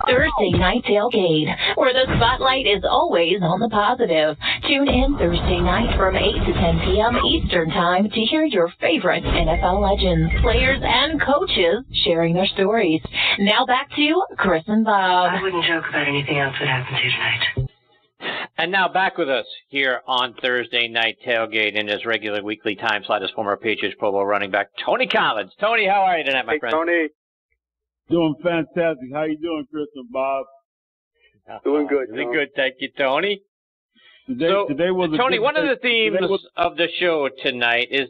Thursday Night Tailgate, where the spotlight is always on the positive. Tune in Thursday night from 8 to 10 p.m. Eastern Time to hear your favorite NFL legends, players, and coaches sharing their stories. Now back to Chris and Bob. I wouldn't joke about anything else that happens here tonight. And now back with us here on Thursday Night Tailgate in his regular weekly time slot is former Patriots Pro Bowl running back Tony Collins. Tony, how are you tonight, my friend? Tony. Doing fantastic. How you doing, Chris and Bob? Doing good. Doing good, thank you, Tony. Today was Tony, one of the themes of the show tonight is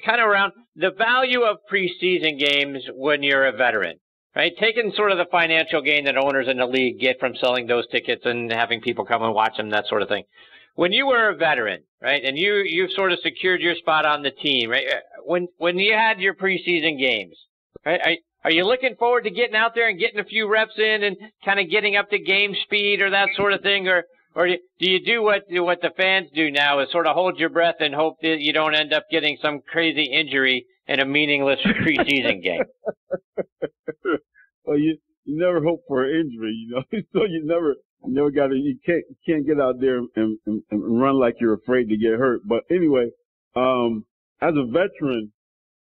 kind of around the value of preseason games when you're a veteran. Right, taking sort of the financial gain that owners in the league get from selling those tickets and having people come and watch them, that sort of thing. When you were a veteran, right, and you sort of secured your spot on the team, right, when you had your preseason games, right, are you looking forward to getting out there and getting a few reps in and kind of getting up to game speed or that sort of thing, or do you do what the fans do now, is sort of hold your breath and hope that you don't end up getting some crazy injury in a meaningless preseason game? Well, you never hope for an injury, you know. So you can't get out there and run like you're afraid to get hurt. But anyway, as a veteran,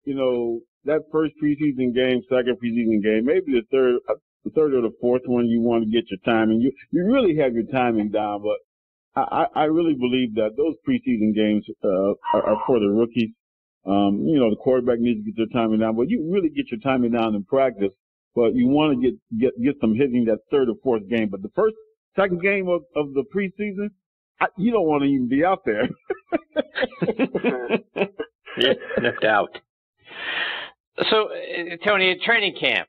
you know, that first preseason game, second preseason game, maybe the third or the fourth one, you want to get your timing. You really have your timing down, but I really believe that those preseason games are for the rookies. You know, the quarterback needs to get their timing down, but you really get your timing down in practice. But you want to get some hitting that third or fourth game. But the second game of the preseason, you don't want to even be out there. Yeah, no doubt. So, Tony, at training camp,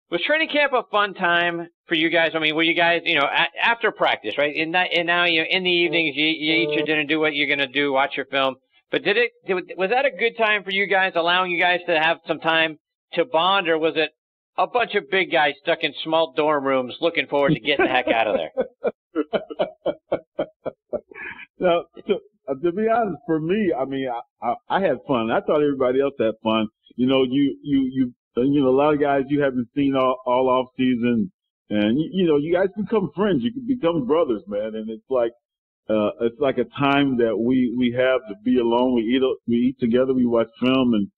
was training camp a fun time for you guys? I mean, were you guys, you know, after practice, right? And now, you know, in the evenings, you eat your dinner, do what you're going to do, watch your film. But was that a good time for you guys, allowing you guys to have some time to bond, or was it a bunch of big guys stuck in small dorm rooms looking forward to getting the heck out of there? Now, to be honest, for me, I mean, I had fun. I thought everybody else had fun. You know, you know, a lot of guys you haven't seen all off season, and you know, you guys become friends. You become brothers, man. And it's like a time that we have to be alone. We eat together. We watch film, and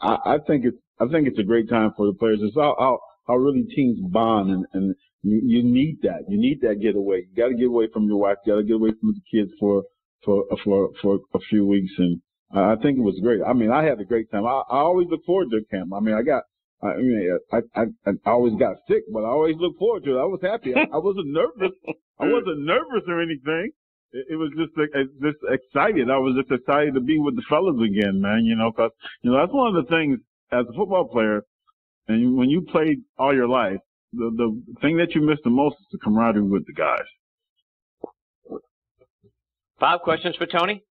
I think it's a great time for the players. It's how really teams bond, and you need that. You need that getaway. You got to get away from your wife. You got to get away from the kids for a few weeks, and I think it was great. I mean, I had a great time. I always look forward to camp. I mean, I always got sick, but I always look forward to it. I was happy. I wasn't nervous. I wasn't nervous or anything. It was just excited. I was just excited to be with the fellas again, man, you know, because, you know, that's one of the things as a football player, and when you played all your life, the thing that you miss the most is the camaraderie with the guys. Bob, questions for Tony?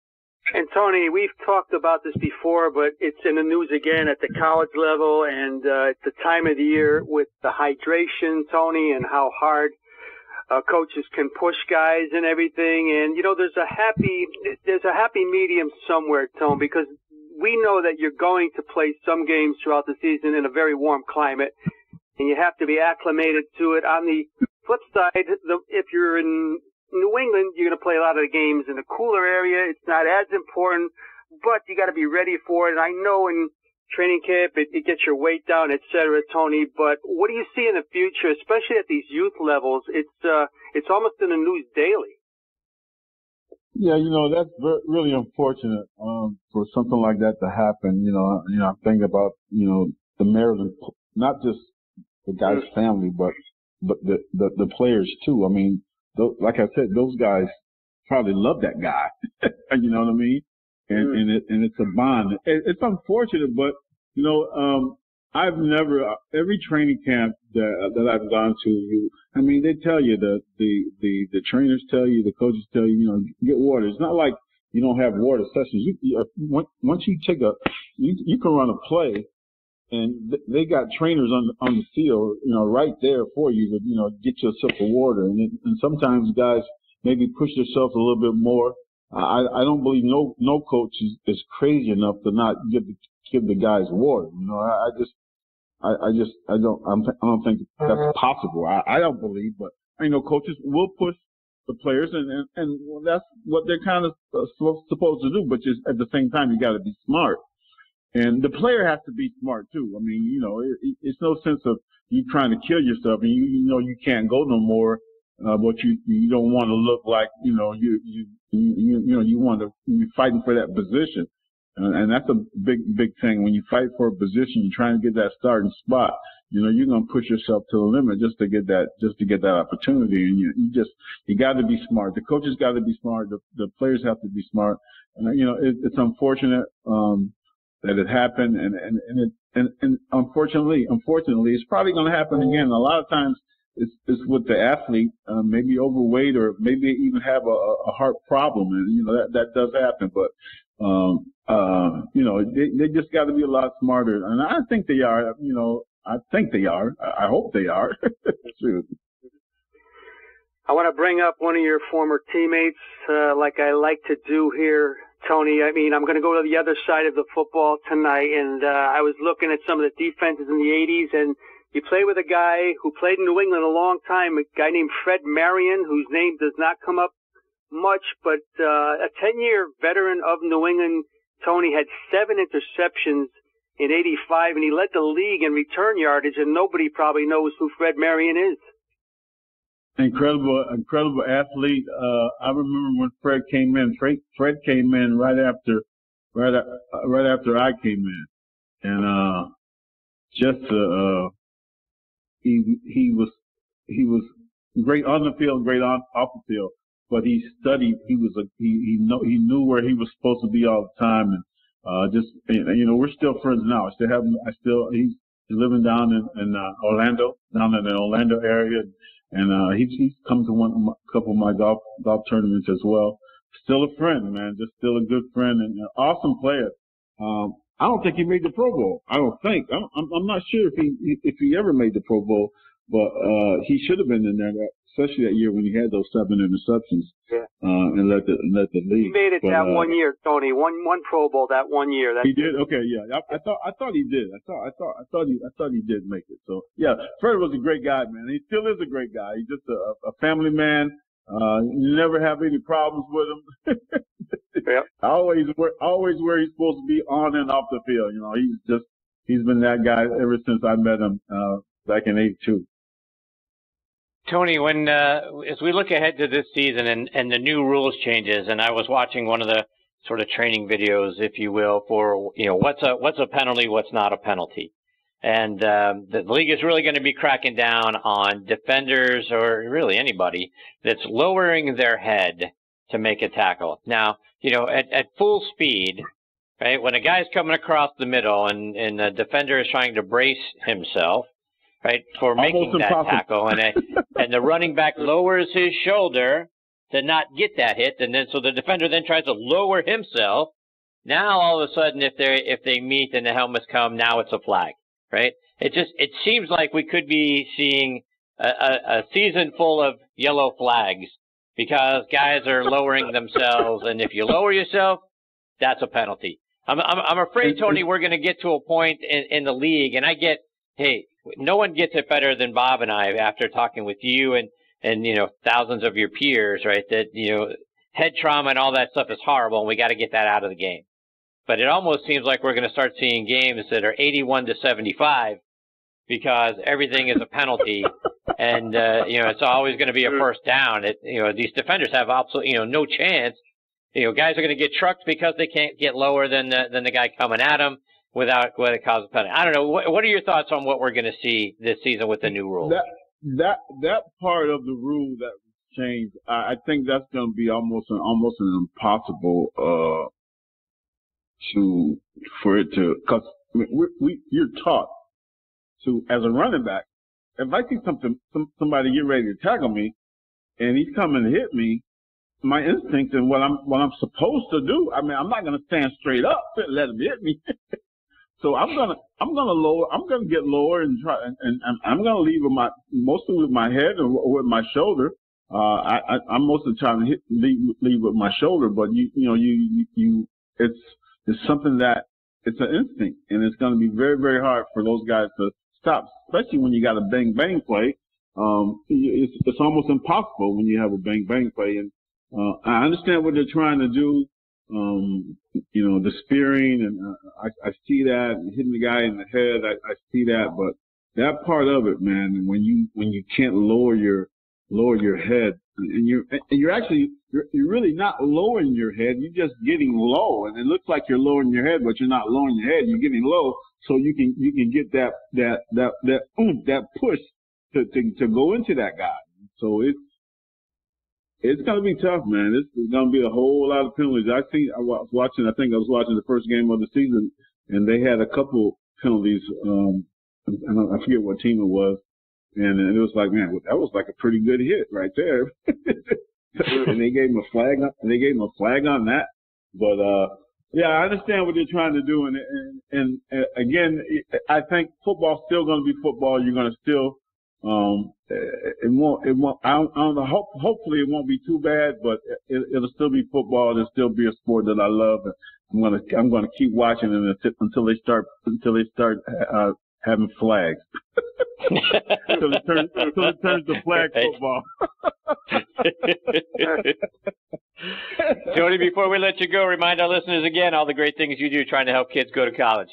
And Tony, we've talked about this before, but it's in the news again at the college level, and it's the time of the year with the hydration, Tony, and how hard coaches can push guys and everything. And, you know, there's a happy medium somewhere, Tone, because we know that you're going to play some games throughout the season in a very warm climate, and you have to be acclimated to it. On the flip side, if you're in New England, you're going to play a lot of the games in a cooler area. It's not as important, but you got to be ready for it. And I know in training camp, it gets your weight down, et cetera, Tony. But what do you see in the future, especially at these youth levels? It's almost in the news daily. Yeah, you know, that's really unfortunate for something like that to happen. You know, I'm thinking about, you know, the Maryland, not just the guy's family, but the players too. I mean, like I said, those guys probably love that guy. You know what I mean? And it's a bond. It's unfortunate, but you know, I've never every training camp that I've gone to, I mean, they tell you the trainers tell you, the coaches tell you, you know, get water. It's not like you don't have water sessions. Once you take you can run a play, and they got trainers on the field, you know, right there for you to, you know, get you a sip of water. And sometimes guys maybe push themselves a little bit more. I don't believe no coach is crazy enough to not give the guys water. You know, I don't think that's possible. I don't believe, but coaches will push the players, and that's what they're kind of supposed to do. But just at the same time, you got to be smart, and the player has to be smart too. I mean, it's no sense of you trying to kill yourself, and you can't go no more. But you don't want to look like you want to you're fighting for that position, and that's a big thing. When you fight for a position, you're trying to get that starting spot. You're going to push yourself to the limit just to get that opportunity. And you got to be smart. The coaches got to be smart. The players have to be smart. And it's unfortunate that it happened, and unfortunately, it's probably going to happen again. A lot of times, it's with the athlete, maybe overweight or maybe even have a heart problem, and that does happen. But they just got to be a lot smarter, and I think they are. I think they are. I hope they are. Shoot. I want to bring up one of your former teammates, like I like to do here, Tony. I mean, I'm going to go to the other side of the football tonight, and I was looking at some of the defenses in the 80s, and you play with a guy who played in New England a long time, a guy named Fred Marion, whose name does not come up much, but a 10-year veteran of New England. Tony had 7 interceptions in 85, and he led the league in return yardage, and nobody probably knows who Fred Marion is. Incredible athlete. I remember when Fred came in. Fred came in right after I came in, and he was great on the field, great off the field. But he studied. He knew where he was supposed to be all the time, and we're still friends now. He's living down in Orlando, down in the Orlando area, and he's come to a couple of my golf tournaments as well. Still a friend, man. Just still a good friend and an awesome player. I don't think he made the Pro Bowl. I don't think. I'm not sure if he ever made the Pro Bowl, but he should have been in there, especially that year when he had those 7 interceptions. Yeah. And let the league. He made it that 1 year, Tony. One Pro Bowl that 1 year. He did. Okay, yeah. I thought he did. I thought he did make it. So yeah, Fred was a great guy, man. He still is a great guy. He's just a family man. You never have any problems with him. Yeah. Always where he's supposed to be on and off the field. He's been that guy ever since I met him back in '82. Tony, when as we look ahead to this season and the new rules changes, and I was watching one of the sort of training videos, if you will, for what's a penalty, what's not a penalty, and the league is really going to be cracking down on defenders or really anybody that's lowering their head to make a tackle. Now, at full speed, right, when a guy's coming across the middle and the defender is trying to brace himself, right, for making that tackle, and the running back lowers his shoulder to not get that hit, and then so the defender then tries to lower himself. Now all of a sudden, if they meet and the helmets come, now it's a flag, right? It seems like we could be seeing a season full of yellow flags because guys are lowering themselves, and if you lower yourself, that's a penalty. I'm afraid, Tony, we're going to get to a point in the league, and I get, hey, no one gets it better than Bob and I after talking with you and thousands of your peers, right? That, head trauma and all that stuff is horrible, and we got to get that out of the game. But it almost seems like we're going to start seeing games that are 81-75 because everything is a penalty, and it's always going to be a first down. These defenders have absolutely no chance. Guys are going to get trucked because they can't get lower than the guy coming at them without what it causes penalty. I don't know. What are your thoughts on what we're going to see this season with the new rules? That part of the rule that was changed, I think that's going to be almost an impossible for it to, because you're taught to, as a running back, if I see somebody get ready to tackle me and he's coming to hit me, my instinct and what I'm supposed to do, I mean, I'm not going to stand straight up and let him hit me. So I'm gonna get lower and try, and I'm gonna leave mostly with my head or with my shoulder. I'm mostly trying to leave with my shoulder, but it's something that it's an instinct, and it's going to be very, very hard for those guys to stop, especially when you got a bang play. It's almost impossible when you have a bang play. And I understand what they're trying to do. The spearing, and I see that, and hitting the guy in the head. I see that, but that part of it, man, when you can't lower your head, and you're really not lowering your head. You're just getting low, and it looks like you're lowering your head, but you're not lowering your head. You're getting low, so you can get that push to go into that guy. So it's gonna be tough, man. It's gonna be a whole lot of penalties. I was watching the first game of the season, and they had a couple penalties. And I forget what team it was. And it was like, man, that was like a pretty good hit right there. And they gave him a flag on that. But, yeah, I understand what they're trying to do. And again, I think football's still going to be football. You're going to still, it won't, I don't know, hopefully it won't be too bad, but it'll still be football. It'll still be a sport that I love. I'm going to keep watching it until they start having flags. Until it turns to flag football. Tony, before we let you go, remind our listeners again all the great things you do trying to help kids go to college.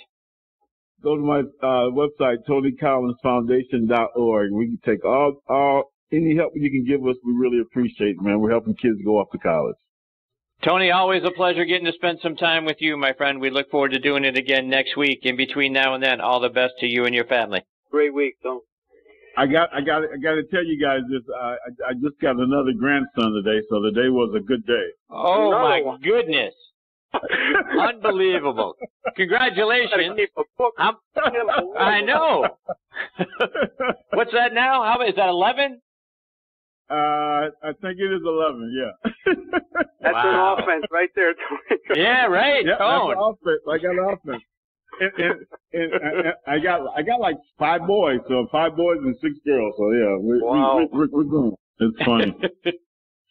Go to my website, TonyCollinsFoundation.org. We can take any help you can give us. We really appreciate it, man. We're helping kids go off to college. Tony, always a pleasure getting to spend some time with you, my friend. We look forward to doing it again next week. In between now and then, all the best to you and your family. Great week, Tom. I got to tell you guys this. I just got another grandson today, so the day was a good day. Oh my goodness! Unbelievable! Congratulations! I know. What's that now? How is that 11? I think it is 11. Yeah. That's an offense right there, Tony. Yeah, right. Yeah, that's an offense. I got an offense. And I got like 5 boys, so 5 boys and 6 girls. So yeah, we're going. It's funny.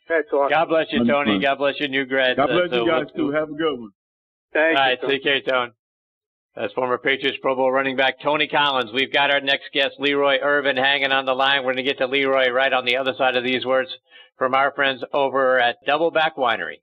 That's awesome. God bless you, Tony. God bless your new grad. God bless you guys too. Have a good one. Thank you. All right, take care, Tony. That's former Patriots Pro Bowl running back Tony Collins. We've got our next guest, Leroy Irvin, hanging on the line. We're going to get to Leroy right on the other side of these words from our friends over at Doubleback Winery.